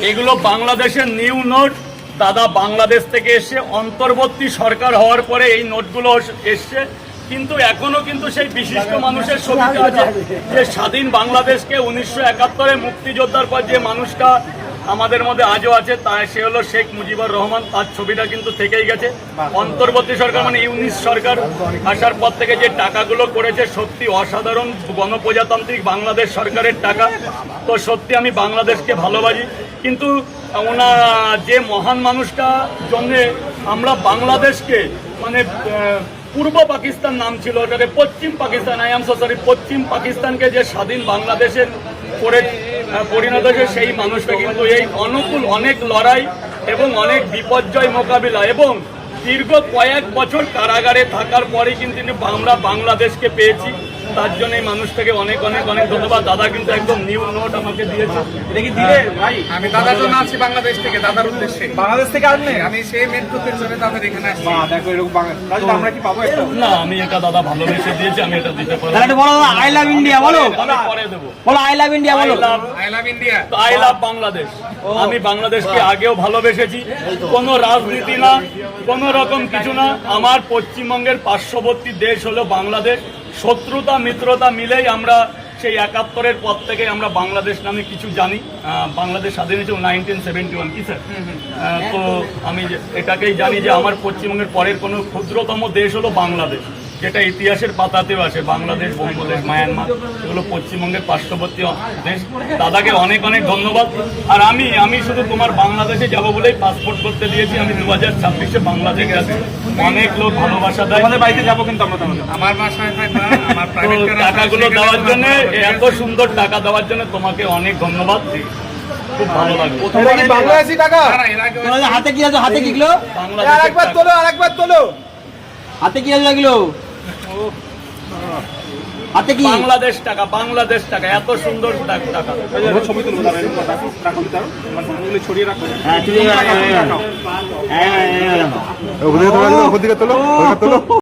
এগুলো বাংলাদেশের new note দাদা। বাংলাদেশ থেকে এসে অন্তর্বর্তী সরকার হওয়ার পরে এই নোটগুলো এসছে, কিন্তু এখনো কিন্তু সেই বিশিষ্ট মানুষের ছবিটা আছে যে স্বাধীন বাংলাদেশকে 1971-এ মুক্তিযোদ্ধার পর যে মানুষটা আমাদের মধ্যে আজও আছে, তাই সে হলো শেখ মুজিবুর রহমান। তার ছবিটা কিন্তু থেকেই গেছে। অন্তর্বর্তী সরকার মানে ইউনিস সরকার আসার পর থেকে যে টাকাগুলো করেছে সত্যি অসাধারণ, গণপ্রজাতান্ত্রিক বাংলাদেশ সরকারের টাকা। তো সত্যি আমি বাংলাদেশকে ভালোবাসি, কিন্তু ওনার যে মহান মানুষটা জন্যে আমরা বাংলাদেশকে মানে পূর্ব পাকিস্তান নাম ছিল, ওটাকে পশ্চিম Pakistan, I am so sorry, পশ্চিম পাকিস্তানকে যে স্বাধীন বাংলাদেশের করে পরিণত হয়েছে সেই মানুষটা কিন্তু এই অনুকূল অনেক লড়াই এবং অনেক বিপর্যয় মোকাবিলা এবং দীর্ঘ কয়েক বছর কারাগারে থাকার পরে কিন্তু আমরা বাংলাদেশকে পেয়েছি। তার জন্য এই মানুষটাকে অনেক অনেক অনেক ধন্যবাদ। দাদা কিন্তু একদম নিউ নোট আমাকে দিয়েছে। এটা কি দিলে ভাই? আমি দাদার জন্য আসছি বাংলাদেশ থেকে, দাদার উদ্দেশ্যে। বাংলাদেশ থেকে আসলে আমি সেই মেট্রোতে চলে দাদার এখানে আসছি। দেখো এরকম আমরা কি পাবো? না, আমি এটা দাদা ভালোবেসে দিয়েছি, আমি এটা দিতে পারবো। তাহলে বলো আই লাভ ইন্ডিয়া, বলো পরে দেবো। বলো আই লাভ ইন্ডিয়া, বলো I love India, I love Bangladesh. আমি বাংলাদেশকে আগেও ভালোবেসেছি, কোনো রাজনীতি না, কোনো রকম কিছু না। আমার পশ্চিমবঙ্গের পার্শ্ববর্তী দেশ হলো বাংলাদেশ। শত্রুতা মিত্রতা মিলেই আমরা সেই 71-এর পর থেকে আমরা বাংলাদেশ নামে কিছু জানি। বাংলাদেশ স্বাধীন হয়েছে 1971 কি স্যার? তো আমি এটাকেই জানি যে আমার পশ্চিমবঙ্গের পরের কোনো ক্ষুদ্রতম দেশ হলো বাংলাদেশ, যেটা ইতিহাসের পাতাতেও আছে। বাংলাদেশ, বঙ্গদেশ, মায়ানমার এগুলো পশ্চিমবঙ্গের পার্শ্ববর্তী দেশ। দাদাকে অনেক অনেক ধন্যবাদ। আর আমি শুধু তোমার বাংলাদেশে যাব বলেই পাসপোর্ট করতে দিয়েছি। আমি 2026-এ বাংলাদেশে আছি। অনেক লোক ভালোবাসা দেয়। আমাদের বাড়িতে যাবো কিন্তু আমরা আমার বাসায় আমার প্রাইভেট কার টাকাগুলো দেওয়ার জন্য, এত সুন্দর টাকা দেওয়ার জন্য তোমাকে অনেক ধন্যবাদ। খুব ভালো লাগে। বাংলাদেশি টাকা হাতে কি আছে? হাতে কি গেলো? আরেকবার তোলো, আরেকবার তোলো। হাতে কি আছে লাগলো? হাতে কি? বাংলাদেশ টাকা, বাংলাদেশ টাকা, এত সুন্দর টাকা। ছবি তুলবো, ছড়িয়ে রাখো। হ্যাঁ, ওদিকে তোলো, ওদিকে তোলো।